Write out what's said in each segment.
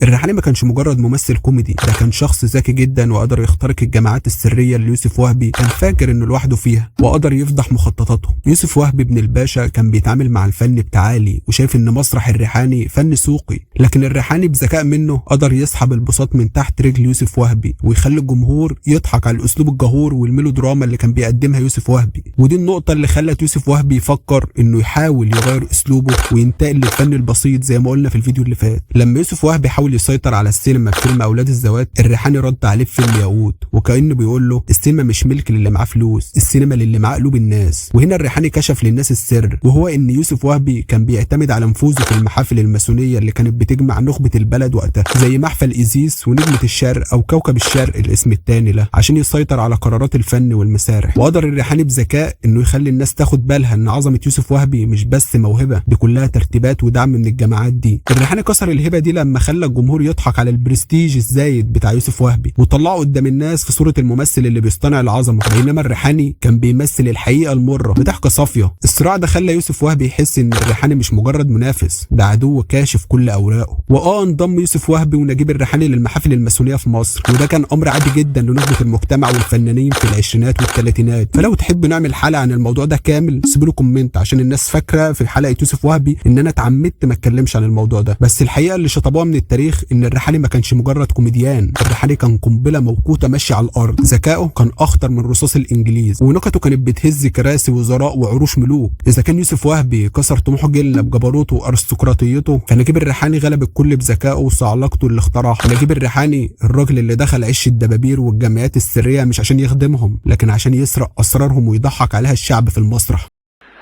الريحاني ما كانش مجرد ممثل كوميدي، ده كان شخص ذكي جدا وقدر يخترق الجماعات السريه اللي يوسف وهبي كان فاكر انه لوحده فيها، وقدر يفضح مخططاته. يوسف وهبي ابن الباشا كان بيتعامل مع الفن بتعالي وشايف ان مسرح الريحاني فن سوقي، لكن الريحاني بذكاء منه قدر يسحب البساط من تحت رجل يوسف وهبي ويخلي الجمهور يضحك على الاسلوب الجهور والميلودراما اللي كان بيقدمها يوسف وهبي. ودي النقطه اللي خلت يوسف وهبي يفكر انه يحاول يغير اسلوبه وينتقل للفن البسيط زي ما قلنا في الفيديو اللي فات. لما يوسف وهبي حاول يسيطر على السينما في فيلم اولاد الزوات، الريحاني رد عليه في فيلم ياقوت، وكانه بيقول له السينما مش ملك للي معاه فلوس، السينما للي معاه قلوب الناس. وهنا الريحاني كشف للناس السر، وهو ان يوسف وهبي كان بيعتمد على نفوذه في المحافل الماسونيه اللي كانت بتجمع نخبه البلد وقتها، زي محفل ايزيس ونجمه الشرق او كوكب الشرق الاسم التاني له، عشان يسيطر على قرارات الفن والمسارح. وقدر الريحاني بذكاء انه يخلي الناس تاخد بالها ان عظمه يوسف وهبي مش بس موهبه، دي كلها ترتيبات ودعم من الجماعات دي. الريحاني كسر الهبه دي لما خلى الجمهور يضحك على البرستيج الزايد بتاع يوسف وهبي وطلعه قدام الناس في صوره الممثل اللي بيصطنع العظمه، بينما الريحاني كان بيمثل الحقيقه المره بضحكه صافيه. الصراع ده خلى يوسف وهبي يحس ان الريحاني مش مجرد منافس، ده عدو كاشف كل اوراقه. انضم يوسف وهبي ونجيب الريحاني للمحافل الماسونيه في مصر، وده كان امر عادي جدا لنخبه المجتمع والفنانين في العشرينات والثلاثينات. فلو تحب نعمل حلقه عن الموضوع ده كامل سيبوا له كومنت، عشان الناس فاكره في حلقه يوسف وهبي ان انا اتعمدت ما اتكلمش عن الموضوع ده. بس الحقيقه اللي شطبوها من التاريخ ان الريحاني ما كانش مجرد كوميديان، الريحاني كان قنبله موقوته ماشيه على الارض. ذكائه كان اخطر من رصاص الانجليز، ونكته كانت بتهز كراسي وزراء وعروش ملوك. اذا كان يوسف وهبي كسر طموحه جله بجبروته وارستقراطيته، فنجيب الريحاني غلب الكل بذكائه وصعلقته اللي اخترعها. نجيب الريحاني الراجل اللي دخل عش الدبابير والجمعيات السريه مش عشان يخدمهم، لكن عشان يسرق اسرارهم ويضحك عليها الشعب في المسرح.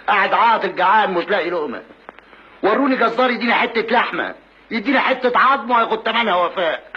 قاعد عاطل جعان مش لاقي لقمه، وروني جزار يديني حته لحمه، يديني حته عظمه وياخد ثمنها وفاء.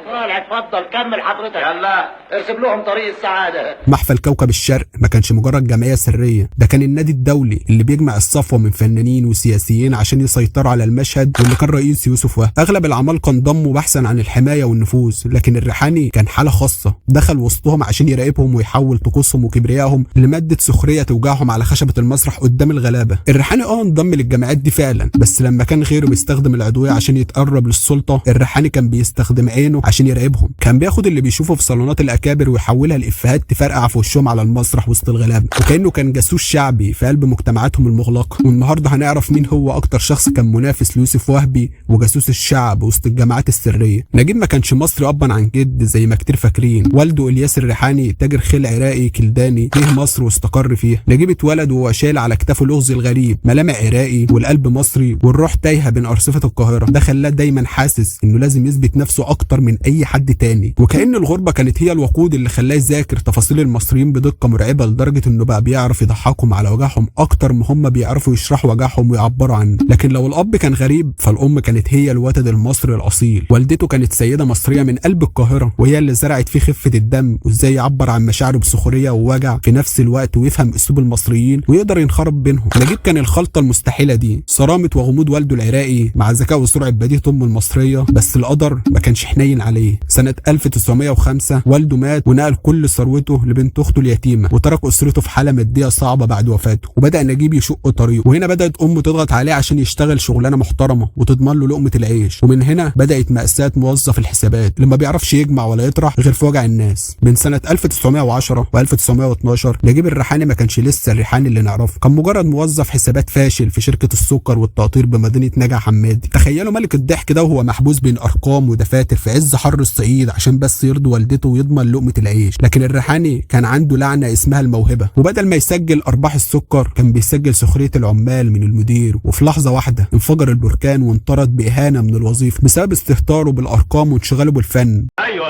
صالح اتفضل كمل حضرتك. يلا ارسم لهم طريق السعاده. محفل كوكب الشرق ما كانش مجرد جمعيه سريه، ده كان النادي الدولي اللي بيجمع الصفوه من فنانين وسياسيين عشان يسيطروا على المشهد، واللي كان رئيس يوسف وهبي. اغلب العمالقه انضموا بحثا عن الحمايه والنفوذ، لكن الريحاني كان حاله خاصه، دخل وسطهم عشان يراقبهم ويحول طقوسهم وكبريائهم لماده سخريه توجعهم على خشبه المسرح قدام الغلابه. الريحاني انضم للجماعات دي فعلا، بس لما كان غيره بيستخدم العدويه عشان يتقرب للسلطه، الريحاني كان بيستخدم عينه عشان يراقبهم. كان بياخد اللي بيشوفه في صالونات الاكابر ويحولها لافيهات تفرقع في وشهم على المسرح وسط الغلابه، وكانه كان جاسوس شعبي في قلب مجتمعاتهم المغلقه. والنهارده هنعرف مين هو اكتر شخص كان منافس ليوسف وهبي وجاسوس الشعب وسط الجماعات السريه. نجيب ما كانش مصري ابا عن جد زي ما كتير فاكرين، والده الياس الريحاني تاجر خيل عراقي كلداني جه مصر واستقر فيها. نجيب اتولد وهو شايل على كتافه لغز الغريب، ملامح عراقي والقلب مصري والروح تايهه بين ارصفه القاهره. ده خلاه دايما حاسس انه لازم يثبت نفسه اكتر من اي حد تاني، وكأن الغربه كانت هي الوقود اللي خلاه يذاكر تفاصيل المصريين بدقه مرعبه لدرجه انه بقى بيعرف يضحكهم على وجعهم اكتر ما هم بيعرفوا يشرحوا وجعهم ويعبروا عنه. لكن لو الاب كان غريب فالام كانت هي الوتد المصري الاصيل. والدته كانت سيده مصريه من قلب القاهره، وهي اللي زرعت فيه خفه الدم وازاي يعبر عن مشاعره بسخريه ووجع في نفس الوقت ويفهم اسلوب المصريين ويقدر ينخرط بينهم. نجيب كان الخلطه المستحيله دي، صرامه وغموض والده العراقي مع ذكاء وسرعه بديهه امه المصريه، بس القدر ما كانش حنين عليه. سنه 1905 والده مات ونقل كل ثروته لبنت اخته اليتيمه، وترك اسرته في حاله ماديه صعبه بعد وفاته. وبدا نجيب يشق طريقه، وهنا بدات امه تضغط عليه عشان يشتغل شغلانه محترمه وتضمن له لقمه العيش. ومن هنا بدات ماساه موظف الحسابات اللي ما بيعرفش يجمع ولا يطرح غير في وجع الناس. من سنه 1910 و1912 نجيب الريحاني ما كانش لسه الريحاني اللي نعرفه، كان مجرد موظف حسابات فاشل في شركه السكر والتقطير بمدينه نجع حمادي. تخيلوا ملك الضحك ده وهو محبوس بين ارقام ودفاتر في عز حر الصعيد عشان بس يرضي والدته ويضمن لقمه العيش. لكن الريحاني كان عنده لعنه اسمها الموهبه، وبدل ما يسجل ارباح السكر كان بيسجل سخريه العمال من المدير. وفي لحظه واحده انفجر البركان وانطرد باهانه من الوظيفه بسبب استهتاره بالارقام وانشغاله بالفن. ايوه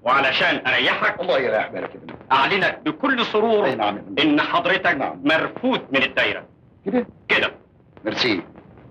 وعلشان اريحك الله يريح بالك يا ابني اعلنك بكل سرور نعم. ان حضرتك مرفوض من الدايره. كده ميرسي،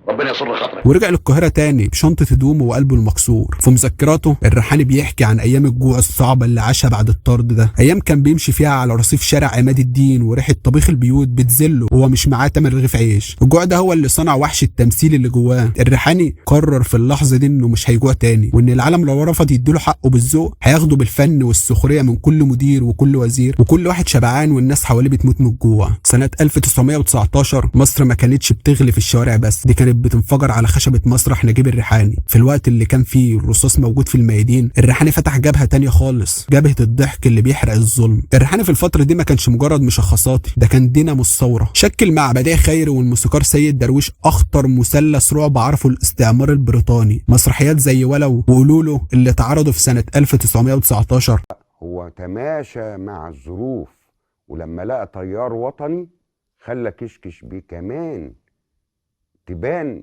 ربنا يسر خاطرك. ورجع للقاهره تاني بشنطه هدومه وقلبه المكسور. في مذكراته الريحاني بيحكي عن ايام الجوع الصعبه اللي عاشها بعد الطرد ده، ايام كان بيمشي فيها على رصيف شارع عماد الدين وريحه طبيخ البيوت بتذله وهو مش معاه تمن رغيف عيش. الجوع ده هو اللي صنع وحش التمثيل اللي جواه. الريحاني قرر في اللحظه دي انه مش هيجوع تاني، وان العالم لو رفض يديله حقه بالذوق هياخده بالفن والسخريه من كل مدير وكل وزير وكل واحد شبعان والناس حواليه بتموت من الجوع. سنه 1919 مصر ما كانتش بتغلي في الشوارع بس، دي كانت بتنفجر على خشبة مسرح نجيب الريحاني. في الوقت اللي كان فيه الرصاص موجود في الميادين، الريحاني فتح جبهة تانية خالص، جبهة الضحك اللي بيحرق الظلم. الريحاني في الفترة دي ما كانش مجرد مشخصاتي، ده كان دينامو الثورة. شكل مع بديع خيري والموسيقار سيد درويش اخطر مثلث رعب عرفه الاستعمار البريطاني. مسرحيات زي ولو وقولوله اللي اتعرضوا في سنة 1919. هو تماشى مع الظروف، ولما لقى تيار وطني خلى كشكش بيه كمان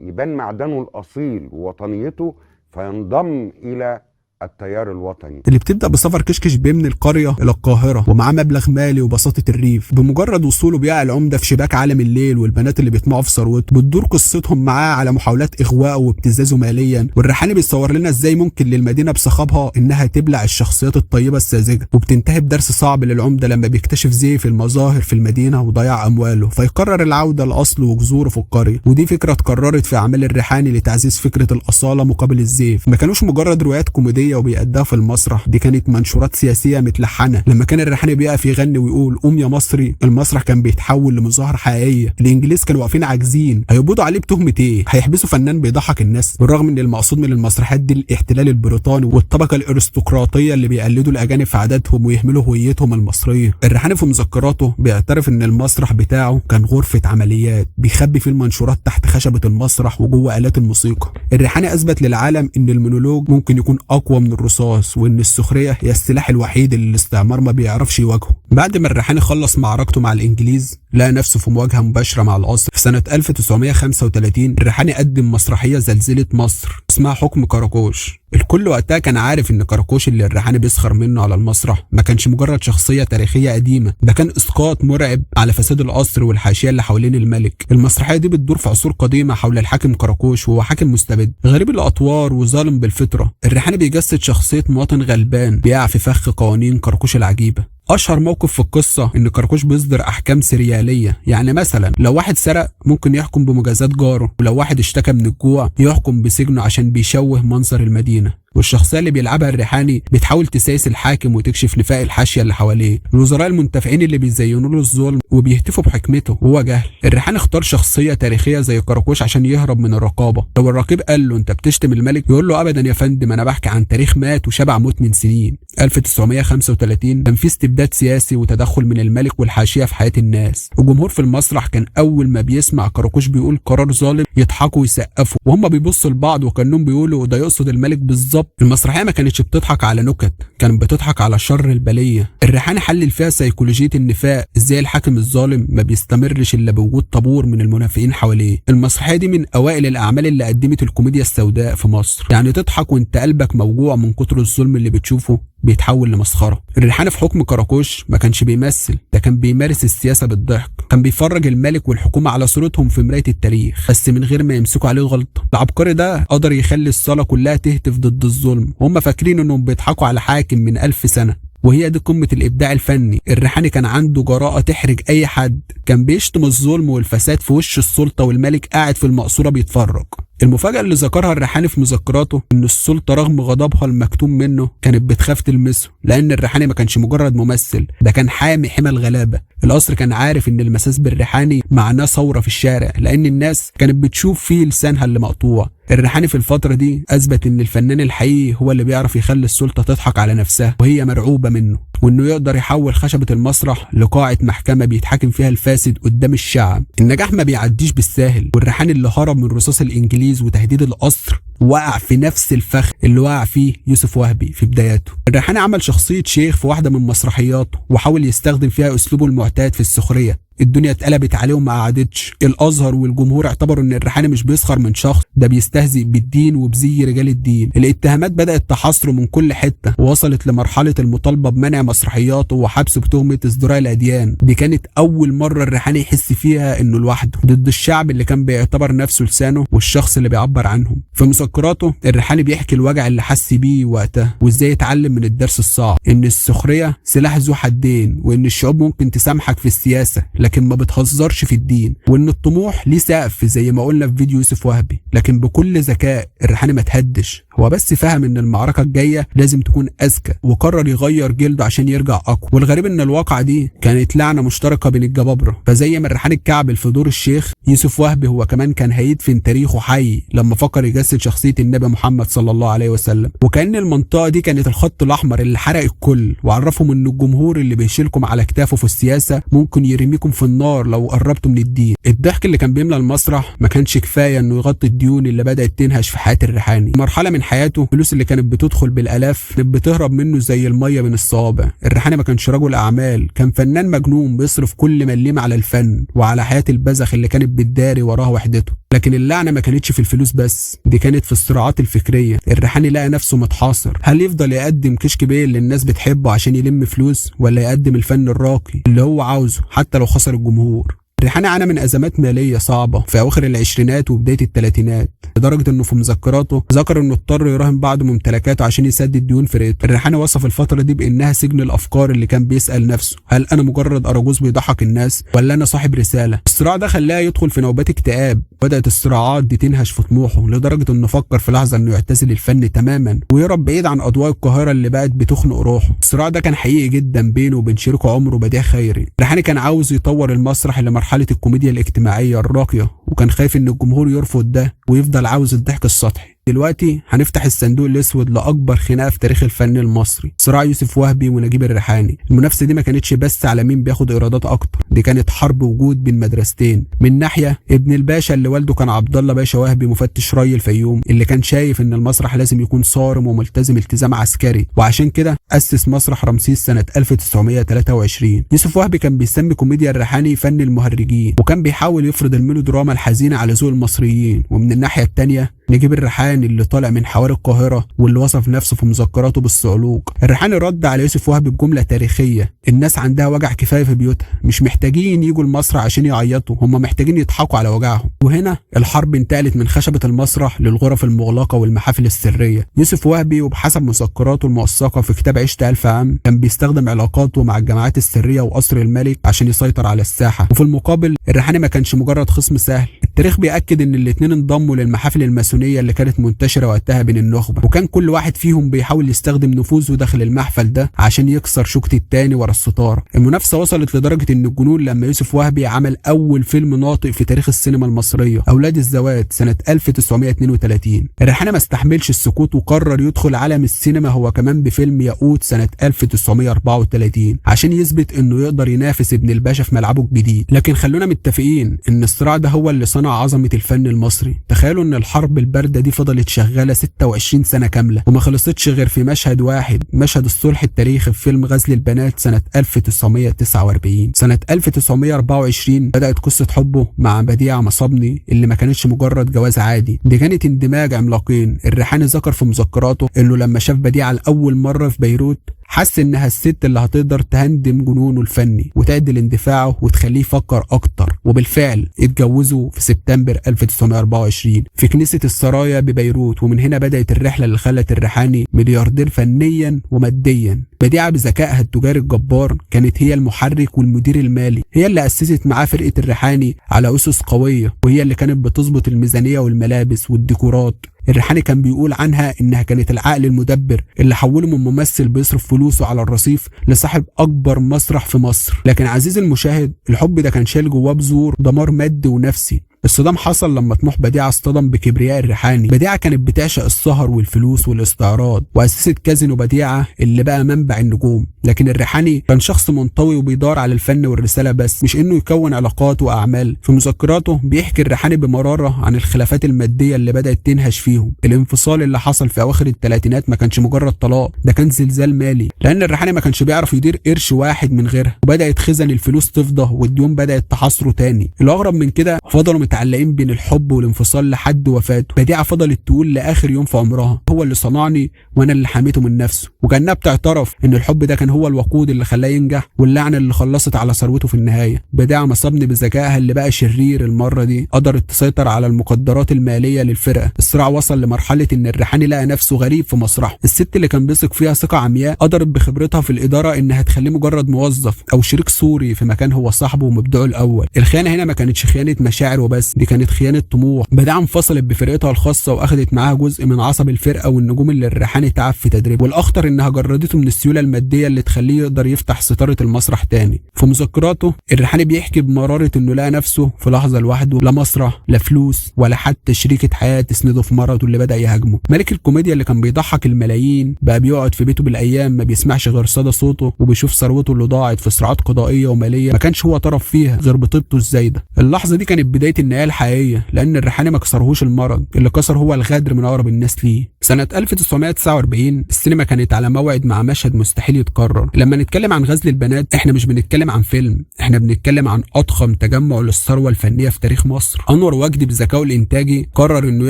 يبان معدنه الأصيل ووطنيته، فينضم إلى التيار الوطني اللي بتبدأ بسفر كشكش بيه من القرية إلى القاهرة ومعاه مبلغ مالي وبساطة الريف. بمجرد وصوله بيقع العمدة في شباك عالم الليل، والبنات اللي بيطمعوا في ثروته بتدور قصتهم معاه على محاولات إغواءه وابتزازه ماليا. والريحاني بيصور لنا إزاي ممكن للمدينة بصخبها إنها تبلع الشخصيات الطيبة الساذجة، وبتنتهي بدرس صعب للعمدة لما بيكتشف زيف المظاهر في المدينة وضياع أمواله، فيقرر العودة لأصله وجذوره في القرية. ودي فكرة اتكررت في أعمال الريحاني لتعزيز فكرة الأصالة مقابل الزيف. ما كانوش مجرد روايات كوميدية وبيأدها في المسرح، دي كانت منشورات سياسيه متلحنه. لما كان الريحاني بيقف يغني ويقول قوم يا مصري، المسرح كان بيتحول لمظاهره حقيقيه. الانجليز كانوا واقفين عاجزين، هيقبضوا عليه بتهمه ايه؟ هيحبسوا فنان بيضحك الناس؟ بالرغم ان المقصود من المسرحيات دي الاحتلال البريطاني والطبقه الارستقراطيه اللي بيقلدوا الاجانب في عاداتهم ويهملوا هويتهم المصريه. الريحاني في مذكراته بيعترف ان المسرح بتاعه كان غرفه عمليات بيخبي فيه المنشورات تحت خشبه المسرح وجوه آلات الموسيقى. الريحاني اثبت للعالم ان المونولوج ممكن يكون اقوى من الرصاص، وان السخريه هي السلاح الوحيد اللي الاستعمار ما بيعرفش يواجهه. بعد ما الريحاني خلص معركته مع الانجليز، لقى نفسه في مواجهه مباشره مع القصر. في سنه 1935 الريحاني قدم مسرحيه زلزله مصر اسمها حكم كراكوش. الكل وقتها كان عارف ان كراكوش اللي الريحاني بيسخر منه على المسرح ما كانش مجرد شخصيه تاريخيه قديمه، ده كان اسقاط مرعب على فساد القصر والحاشيه اللي حوالين الملك. المسرحيه دي بتدور في عصور قديمه حول الحاكم كراكوش، وهو حاكم مستبد غريب الاطوار وظالم بالفطره. الريحاني بيجسد شخصيه مواطن غلبان بيقع في فخ قوانين كراكوش العجيبه. اشهر موقف في القصه ان كراكوش بيصدر احكام سرياليه، يعني مثلا لو واحد سرق ممكن يحكم بمجازات جاره، ولو واحد اشتكى من الجوع يحكم بسجنه عشان بيشوه منظر المدينه. والشخصيه اللي بيلعبها الريحاني بتحاول تسايس الحاكم وتكشف نفاق الحاشيه اللي حواليه، الوزراء المنتفعين اللي بيزينوا له الظلم وبيهتفوا بحكمته وهو جهل. الريحاني اختار شخصيه تاريخيه زي كراكوش عشان يهرب من الرقابه. لو الرقيب قال له انت بتشتم الملك، يقول له ابدا يا فندم، انا بحكي عن تاريخ مات وشبع موت من سنين. 1935 كان في استبداد سياسي وتدخل من الملك والحاشيه في حياه الناس. الجمهور في المسرح كان اول ما بيسمع كراكوش بيقول قرار ظالم يضحكوا ويسقفوا، وهم بيبصوا لبعض وكانهم بيقولوا ده يقصد الملك بالظبط. المسرحيه ما كانتش بتضحك على نكت، كانت بتضحك على شر البليه. الريحاني حلل فيها سيكولوجيه النفاق، ازاي الحاكم الظالم ما بيستمرش الا بوجود طابور من المنافقين حواليه. المسرحيه دي من اوائل الاعمال اللي قدمت الكوميديا السوداء في مصر، يعني تضحك وانت قلبك موجوع من كتر الظلم اللي بتشوفه بيتحول لمسخره. الريحاني في حكم كراكوش ما كانش بيمثل، ده كان بيمارس السياسه بالضحك، كان بيفرج الملك والحكومه على صورتهم في مرايه التاريخ بس من غير ما يمسكوا عليه غلطه. العبقري ده قدر يخلي الصاله كلها تهتف ضد الظلم، وهم فاكرين انهم بيضحكوا على حاكم من 1000 سنه، وهي دي قمة الإبداع الفني. الريحاني كان عنده جراءة تحرج أي حد، كان بيشتم الظلم والفساد في وش السلطة والملك قاعد في المقصورة بيتفرج. المفاجأة اللي ذكرها الريحاني في مذكراته إن السلطة رغم غضبها المكتوم منه كانت بتخاف تلمسه، لأن الريحاني ما كانش مجرد ممثل، ده كان حامي حمى الغلابة. القصر كان عارف إن المساس بالريحاني معناه ثورة في الشارع، لأن الناس كانت بتشوف فيه لسانها اللي مقطوع. الريحاني في الفترة دي أثبت إن الفنان الحقيقي هو اللي بيعرف يخلي السلطة تضحك على نفسها وهي مرعوبة منه، وإنه يقدر يحول خشبة المسرح لقاعة محكمة بيتحاكم فيها الفاسد قدام الشعب. النجاح ما بيعديش بالساهل، والريحاني اللي هرب من رصاص الإنجليز وتهديد القصر وقع في نفس الفخ اللي وقع فيه يوسف وهبي في بداياته. الريحاني عمل شخصية شيخ في واحدة من مسرحياته وحاول يستخدم فيها أسلوبه المعتاد في السخرية. الدنيا اتقلبت عليه وما قعدتش. الازهر والجمهور اعتبروا ان الريحاني مش بيسخر من شخص، ده بيستهزئ بالدين وبزي رجال الدين. الاتهامات بدات تحاصره من كل حته، ووصلت لمرحله المطالبه بمنع مسرحياته وحبسه بتهمه ازدراء الاديان. دي كانت اول مره الريحاني يحس فيها انه لوحده ضد الشعب اللي كان بيعتبر نفسه لسانه والشخص اللي بيعبر عنهم. في مذكراته الريحاني بيحكي الوجع اللي حس بيه وقتها، وازاي يتعلم من الدرس الصعب، ان السخريه سلاح ذو حدين، وان الشعوب ممكن تسامحك في السياسه لكن ما بتهزرش في الدين، وان الطموح ليه سقف زي ما قلنا في فيديو يوسف وهبي. لكن بكل ذكاء الريحاني ما تهدش، هو بس فهم ان المعركه الجايه لازم تكون اذكى، وقرر يغير جلده عشان يرجع اقوى. والغريب ان الواقعه دي كانت لعنه مشتركه بين الجبابره، فزي ما الريحاني اتكعبل في دور الشيخ، يوسف وهبي هو كمان كان هيدفن تاريخه حي لما فكر يجسد شخصيه النبي محمد صلى الله عليه وسلم. وكأن المنطقه دي كانت الخط الاحمر اللي حرق الكل، وعرفهم ان الجمهور اللي بيشيلكم على كتافه في السياسه ممكن يرميكم في النار لو قربتوا من الدين. الضحك اللي كان بيملى المسرح ما كانش كفايه انه يغطي الديون اللي بدات تنهش في حياه الريحاني. مرحله من حياته الفلوس اللي كانت بتدخل بالالاف كانت بتهرب منه زي الميه من الصوابع. الريحاني ما كانش رجل اعمال، كان فنان مجنون بيصرف كل مليم على الفن وعلى حياه البذخ اللي كانت بتداري وراها وحدته. لكن اللعنه ما كانتش في الفلوس بس، دي كانت في الصراعات الفكريه. الريحاني لقى نفسه متحاصر، هل يفضل يقدم كشك بيه اللي الناس بتحبه عشان يلم فلوس، ولا يقدم الفن الراقي اللي هو عاوزه حتى لو خسر الجمهور؟ الريحاني عانى من ازمات ماليه صعبه في اواخر العشرينات وبدايه الثلاثينات، لدرجه انه في مذكراته ذكر انه اضطر يراهن بعض ممتلكاته عشان يسدد ديون فرقته. الريحاني وصف الفتره دي بانها سجن الافكار اللي كان بيسال نفسه، هل انا مجرد اراجوز بيضحك الناس، ولا انا صاحب رساله؟ الصراع ده خلاه يدخل في نوبات اكتئاب، بدات الصراعات دي تنهش في طموحه لدرجه انه فكر في لحظه انه يعتزل الفن تماما ويهرب بعيد عن اضواء القاهره اللي بقت بتخنق روحه. الصراع ده كان حقيقي جدا بينه وبين شريكه عمره بديع خيري. الريحاني كان عاوز يطور المسرح لمرحله الكوميديا الاجتماعيه الراقيه، وكان خايف ان الجمهور يرفض ده ويفضل عاوز الضحك السطحي. دلوقتي هنفتح الصندوق الاسود لاكبر خناقه في تاريخ الفن المصري، صراع يوسف وهبي ونجيب الريحاني. المنافسه دي ما كانتش بس على مين بياخد ايرادات اكتر، دي كانت حرب وجود بين مدرستين. من ناحيه ابن الباشا اللي والده كان عبد الله باشا وهبي مفتش ري الفيوم، اللي كان شايف ان المسرح لازم يكون صارم وملتزم التزام عسكري، وعشان كده اسس مسرح رمسيس سنه 1923. يوسف وهبي كان بيسمي كوميديا الريحاني فن المهرجين، وكان بيحاول يفرض الميلودراما الحزينه على ذوق المصريين. ومن الناحيه الثانيه نجيب الريحاني اللي طالع من حواري القاهرة واللي وصف نفسه في مذكراته بالصعلوك. الريحاني رد على يوسف وهبي بجملة تاريخية: الناس عندها وجع كفاية في بيوتها، مش محتاجين يجوا المسرح عشان يعيطوا، هم محتاجين يضحكوا على وجعهم. وهنا الحرب انتقلت من خشبة المسرح للغرف المغلقة والمحافل السرية. يوسف وهبي وبحسب مذكراته الموثقة في كتاب عشت 1000 عام كان بيستخدم علاقاته مع الجماعات السرية وقصر الملك عشان يسيطر على الساحة. وفي المقابل الريحاني ما كانش مجرد خصم سهل. التاريخ بيأكد ان الاتنين انضموا للمحافل الماسونية اللي كانت منتشرة وقتها بين النخبة، وكان كل واحد فيهم بيحاول يستخدم نفوذه داخل المحفل ده عشان يكسر شوكة التاني ورا الستارة. المنافسة وصلت لدرجة ان الجنون لما يوسف وهبي عمل اول فيلم ناطق في تاريخ السينما المصرية، اولاد الزوات، سنة 1932. الريحاني ما استحملش السكوت وقرر يدخل عالم السينما هو كمان بفيلم ياقوت سنة 1934 عشان يثبت انه يقدر ينافس ابن الباشا في ملعبه الجديد. لكن خلونا متفقين ان الصراع ده هو اللي صنع عظمة الفن المصري. تخيلوا ان الحرب الباردة دي فضلت شغالة 26 سنة كاملة وما خلصتش غير في مشهد واحد، مشهد الصلح التاريخي في فيلم غزل البنات سنة 1949. سنة 1924 بدأت قصة حبه مع بديعة مصابني اللي ما كانتش مجرد جواز عادي، دي كانت اندماج عملاقين. الريحاني ذكر في مذكراته انه لما شاف بديعة لأول مرة في بيروت حس انها الست اللي هتقدر تهندم جنونه الفني وتعدل اندفاعه وتخليه يفكر اكتر. وبالفعل اتجوزوا في سبتمبر 1924 في كنيسة السرايا ببيروت. ومن هنا بدأت الرحلة اللي خلت الريحاني ملياردير فنيا وماديا. بديعة بذكائها التجاري الجبار كانت هي المحرك والمدير المالي، هي اللي أسست معاه فرقة الريحاني على أسس قوية، وهي اللي كانت بتظبط الميزانية والملابس والديكورات. الريحاني كان بيقول عنها انها كانت العقل المدبر اللي حوله من ممثل بيصرف فلوسه على الرصيف لصاحب اكبر مسرح في مصر. لكن عزيزي المشاهد، الحب ده كان شايل جواه بذور دمار مادي ونفسي. الصدام حصل لما طموح بديعة اصطدم بكبرياء الريحاني. بديعة كانت بتعشق السهر والفلوس والاستعراض وأسست كازينو بديعة اللي بقى منبع النجوم. لكن الريحاني كان شخص منطوي وبيدور على الفن والرسالة بس، مش انه يكون علاقات واعمال. في مذكراته بيحكي الريحاني بمرارة عن الخلافات المادية اللي بدأت تنهش فيهم. الانفصال اللي حصل في اواخر الثلاثينات ما كانش مجرد طلاق، ده كان زلزال مالي، لان الريحاني ما كانش بيعرف يدير قرش واحد من غيرها، وبدأت خزن الفلوس تفضى والديون بدأت تحاصره تاني. الاغرب من كده فضلوا متعلقين بين الحب والانفصال لحد وفاته. بديعة فضلت تقول لاخر يوم في عمرها: هو اللي صنعني وانا اللي حميته من نفسه. وكانها بتعترف ان الحب ده كان هو الوقود اللي خلاه ينجح واللعنه اللي خلصت على ثروته في النهايه. بديعة مصابني بذكائها اللي بقى شرير المره دي قدرت تسيطر على المقدرات الماليه للفرقه. الصراع وصل لمرحله ان الريحاني لقى نفسه غريب في مسرحه. الست اللي كان بيثق فيها ثقه عمياء قدرت بخبرتها في الاداره انها تخليه مجرد موظف او شريك سوري في مكان هو صاحبه ومبدعه الاول. الخيانه هنا ما كانتش خيانه مشاعر وبس، الناس دي كانت خيانه طموح. بدأ انفصلت بفرقتها الخاصه واخدت معاها جزء من عصب الفرقه والنجوم اللي الريحاني تعب في تدريبه، والاخطر انها جردته من السيوله الماديه اللي تخليه يقدر يفتح ستاره المسرح تاني. في مذكراته الريحاني بيحكي بمراره انه لقى نفسه في لحظه لوحده، لا مسرح لا فلوس ولا حتى شريكه حياه تسنده في مرضه اللي بدأ يهاجمه. ملك الكوميديا اللي كان بيضحك الملايين بقى بيقعد في بيته بالايام ما بيسمعش غير صدى صوته، وبيشوف ثروته اللي ضاعت في صراعات قضائيه وماليه ما كانش هو طرف فيها غير بطيبته الزايده. اللحظه دي كانت بدايه النهايه الحقيقيه، لان الريحاني ما كسرهوش المرض، اللي كسر هو الغدر من اقرب الناس ليه. سنه 1949 السينما كانت على موعد مع مشهد مستحيل يتكرر. لما نتكلم عن غزل البنات احنا مش بنتكلم عن فيلم، احنا بنتكلم عن اضخم تجمع للثروه الفنيه في تاريخ مصر. انور وجدي بذكائه الانتاجي قرر انه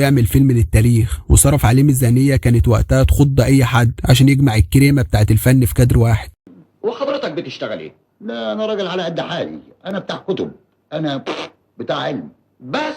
يعمل فيلم للتاريخ، وصرف عليه ميزانيه كانت وقتها تخض اي حد عشان يجمع الكريمه بتاعت الفن في كادر واحد. وحضرتك بتشتغل ايه؟ لا انا راجل على قد حالي، انا بتاع كتب، انا بتاع علم بس.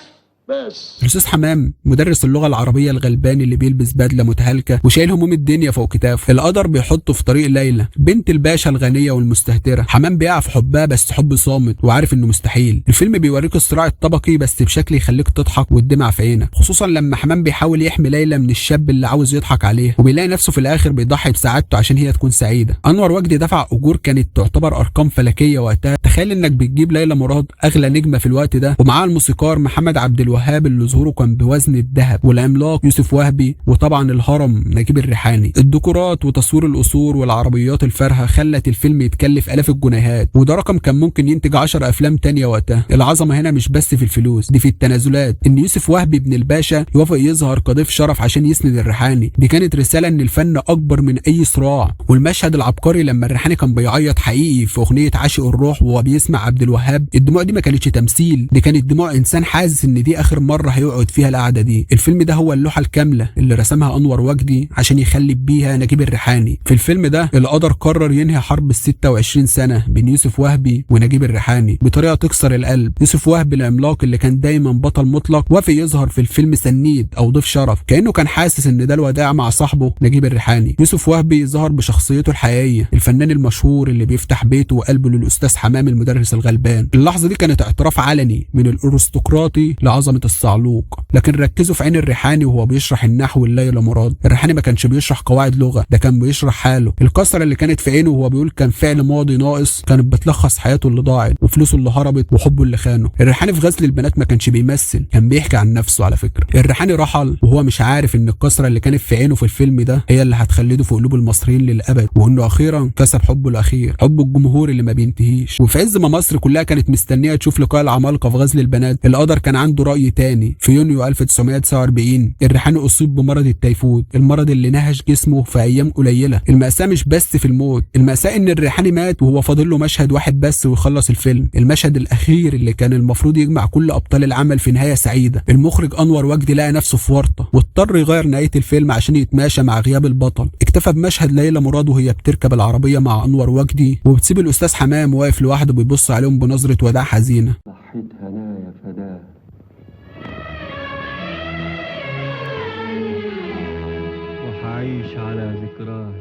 الاستاذ حمام مدرس اللغه العربيه الغلبان اللي بيلبس بدله متهالكه وشايل هموم الدنيا فوق كتافه، القدر بيحطه في طريق ليلى بنت الباشا الغنيه والمستهتره. حمام بيقع في حبها بس حب صامت وعارف انه مستحيل. الفيلم بيوريك الصراع الطبقي بس بشكل يخليك تضحك والدمع في عينك، خصوصا لما حمام بيحاول يحمي ليلى من الشاب اللي عاوز يضحك عليها، وبيلاقي نفسه في الاخر بيضحي بسعادته عشان هي تكون سعيده. انور وجدي دفع اجور كانت تعتبر ارقام فلكيه وقتها. تخيل انك بتجيب ليلى مراد اغلى نجمه في الوقت ده، ومعاها الموسيقار محمد عبد الوهاب اللي ظهوره كان بوزن الذهب، والعملاق يوسف وهبي، وطبعا الهرم نجيب الريحاني. الديكورات وتصوير القصور والعربيات الفارهه خلت الفيلم يتكلف الاف الجنيهات، وده رقم كان ممكن ينتج 10 افلام تانية وقتها. العظمه هنا مش بس في الفلوس، دي في التنازلات. ان يوسف وهبي ابن الباشا يوافق يظهر كضيف شرف عشان يسند الريحاني، دي كانت رساله ان الفن اكبر من اي صراع. والمشهد العبقري لما الريحاني كان بيعيط حقيقي في اغنيه عاشق الروح وهو بيسمع عبد الوهاب، الدموع دي ما كانتش تمثيل، دي كانت دموع انسان حاسس ان دي اخر مره هيقعد فيها القعده دي. الفيلم ده هو اللوحه الكامله اللي رسمها انور وجدي عشان يخلي بيها نجيب الريحاني. في الفيلم ده القدر قرر ينهي حرب ال26 سنه بين يوسف وهبي ونجيب الريحاني بطريقه تكسر القلب. يوسف وهبي العملاق اللي كان دايما بطل مطلق وافق يظهر في الفيلم سنيد او ضيف شرف، كانه كان حاسس ان ده الوداع مع صاحبه نجيب الريحاني. يوسف وهبي ظهر بشخصيته الحقيقيه، الفنان المشهور اللي بيفتح بيته وقلبه للاستاذ حمام المدرس الغلبان. اللحظه دي كانت اعتراف علني من الارستقراطي لعظمه الصعلوق. لكن ركزوا في عين الريحاني وهو بيشرح النحو لليلى مراد. الريحاني ما كانش بيشرح قواعد لغه، ده كان بيشرح حاله. الكسره اللي كانت في عينه وهو بيقول كان فعل ماضي ناقص كانت بتلخص حياته اللي ضاعت وفلوسه اللي هربت وحبه اللي خانه. الريحاني في غزل البنات ما كانش بيمثل، كان بيحكي عن نفسه. على فكره الريحاني رحل وهو مش عارف ان الكسره اللي كانت في عينه في الفيلم ده هي اللي هتخلده في قلوب المصريين للابد، وانه اخيرا كسب حبه الاخير، حب الجمهور اللي ما بينتهيش. وفي عز ما مصر كلها كانت مستنيه تشوف لقاء العمالقه في غزل البنات، القدر كان عنده راي تاني. في يونيو 1949 الريحاني اصيب بمرض التيفود، المرض اللي نهش جسمه في ايام قليله. المأساة مش بس في الموت، المأساة ان الريحاني مات وهو فاضل له مشهد واحد بس ويخلص الفيلم، المشهد الاخير اللي كان المفروض يجمع كل ابطال العمل في نهايه سعيده. المخرج انور وجدي لقى نفسه في ورطه واضطر يغير نهايه الفيلم عشان يتماشى مع غياب البطل. اكتفى بمشهد ليلى مراد وهي بتركب العربيه مع انور وجدي وبتسيب الاستاذ حمام واقف لوحده بيبص عليهم بنظره وداع حزينه. صحيت هنايا فداه وحعيش على ذكراه.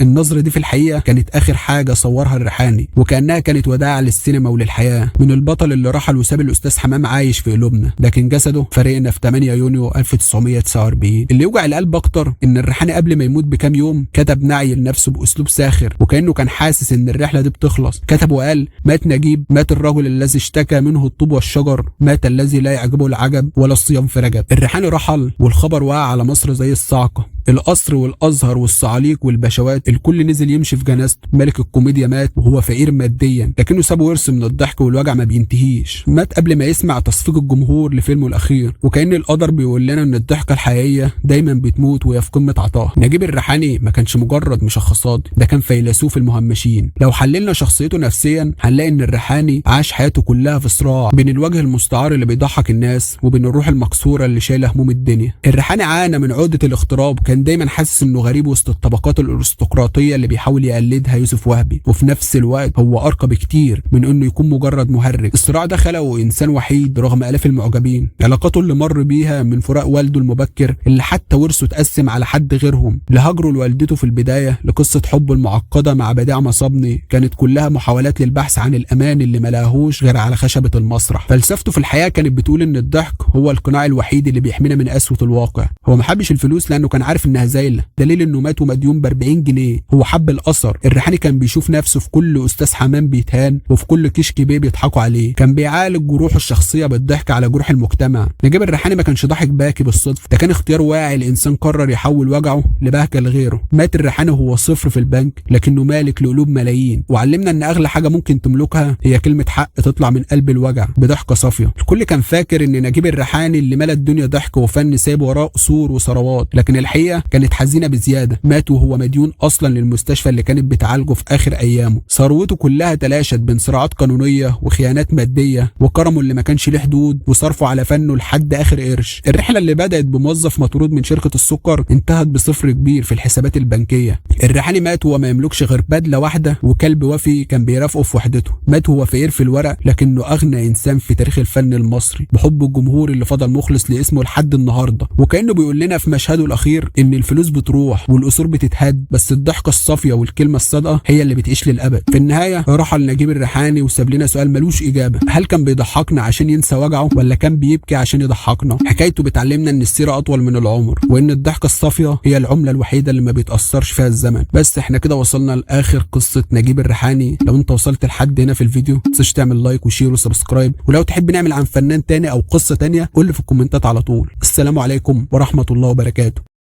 النظرة دي في الحقيقة كانت آخر حاجة صورها الريحاني، وكأنها كانت وداع للسينما وللحياة من البطل اللي رحل وساب الأستاذ حمام عايش في قلوبنا، لكن جسده فارقنا في 8 يونيو 1949. اللي يوجع القلب أكتر إن الريحاني قبل ما يموت بكام يوم كتب نعي لنفسه بأسلوب ساخر، وكأنه كان حاسس إن الرحلة دي بتخلص. كتب وقال: مات نجيب، مات الرجل الذي اشتكى منه الطوب والشجر، مات الذي لا يعجبه العجب ولا الصيام في رجب. الريحاني رحل والخبر وقع على مصر زي الصاعقة. القصر والازهر والصعاليق والبشوات الكل نزل يمشي في جنازته. ملك الكوميديا مات وهو فقير ماديا، لكنه سابه ورث من الضحك والوجع ما بينتهيش. مات قبل ما يسمع تصفيق الجمهور لفيلمه الاخير، وكأن القدر بيقول لنا ان الضحكه الحقيقيه دايما بتموت وهي في قمه عطائها. نجيب الريحاني ما كانش مجرد مشخصات، ده كان فيلسوف المهمشين. لو حللنا شخصيته نفسيا هنلاقي ان الريحاني عاش حياته كلها في صراع بين الوجه المستعار اللي بيضحك الناس وبين الروح المكسوره اللي شايله هموم الدنيا. الريحاني عانى من عقده الاغتراب، وكان دايما حاسس انه غريب وسط الطبقات الارستقراطيه اللي بيحاول يقلدها يوسف وهبي، وفي نفس الوقت هو ارقى بكتير من انه يكون مجرد مهرج. الصراع ده خلقه انسان وحيد رغم الاف المعجبين. علاقاته اللي مر بيها من فراق والده المبكر اللي حتى ورثه اتقسم على حد غيرهم، لهجره لوالدته في البدايه، لقصه حبه المعقده مع بديع مصابني، كانت كلها محاولات للبحث عن الامان اللي ملاهوش غير على خشبه المسرح. فلسفته في الحياه كانت بتقول ان الضحك هو القناع الوحيد اللي بيحمينا من قسوه الواقع. هو ما حبش الفلوس لانه كان عارف انها زايله، دليل انه مات ومديون ب 40 جنيه. هو حب الاثر. الريحاني كان بيشوف نفسه في كل استاذ حمام بيتهان وفي كل كشك بيه بيضحكوا عليه، كان بيعالج جروحه الشخصيه بالضحك على جروح المجتمع. نجيب الريحاني ما كانش ضاحك باكي بالصدفه، ده كان اختيار واعي. الانسان قرر يحول وجعه لبهجه لغيره. مات الريحاني وهو صفر في البنك لكنه مالك لقلوب ملايين، وعلمنا ان اغلى حاجه ممكن تملكها هي كلمه حق تطلع من قلب الوجع بضحكه صافيه. الكل كان فاكر ان نجيب الريحاني اللي ملا الدنيا ضحك وفن سايب وراه قصور وثروات، لكن الحقيقه كانت حزينه بزياده. مات وهو مديون اصلا للمستشفى اللي كانت بتعالجه في اخر ايامه. ثروته كلها تلاشت بين صراعات قانونيه وخيانات ماديه، وكرمه اللي ما كانش له حدود وصرفه على فنه لحد اخر قرش. الرحله اللي بدات بموظف مطرود من شركه السكر انتهت بصفر كبير في الحسابات البنكيه. الريحاني مات وهو ما يملكش غير بدله واحده وكلب وفي كان بيرافقه في وحدته. مات وهو فقير في الورق لكنه اغنى انسان في تاريخ الفن المصري، بحب الجمهور اللي فضل مخلص لاسمه لحد النهارده. وكانه بيقول لنا في مشهده الاخير ان الفلوس بتروح والقصور بتتهد، بس الضحكه الصافيه والكلمه الصادقه هي اللي بتعيش للابد. في النهايه رحل نجيب الريحاني وساب لنا سؤال ملوش اجابه: هل كان بيضحكنا عشان ينسى وجعه ولا كان بيبكي عشان يضحكنا؟ حكايته بتعلمنا ان السيره اطول من العمر، وان الضحكه الصافيه هي العمله الوحيده اللي ما بيتاثرش فيها الزمن. بس احنا كده وصلنا لاخر قصه نجيب الريحاني. لو انت وصلت لحد هنا في الفيديو ما تنساش تعمل لايك وشير وسبسكرايب، ولو تحب نعمل عن فنان تاني او قصه تانيه قول لي في الكومنتات على طول. السلام عليكم ورحمه الله وبركاته.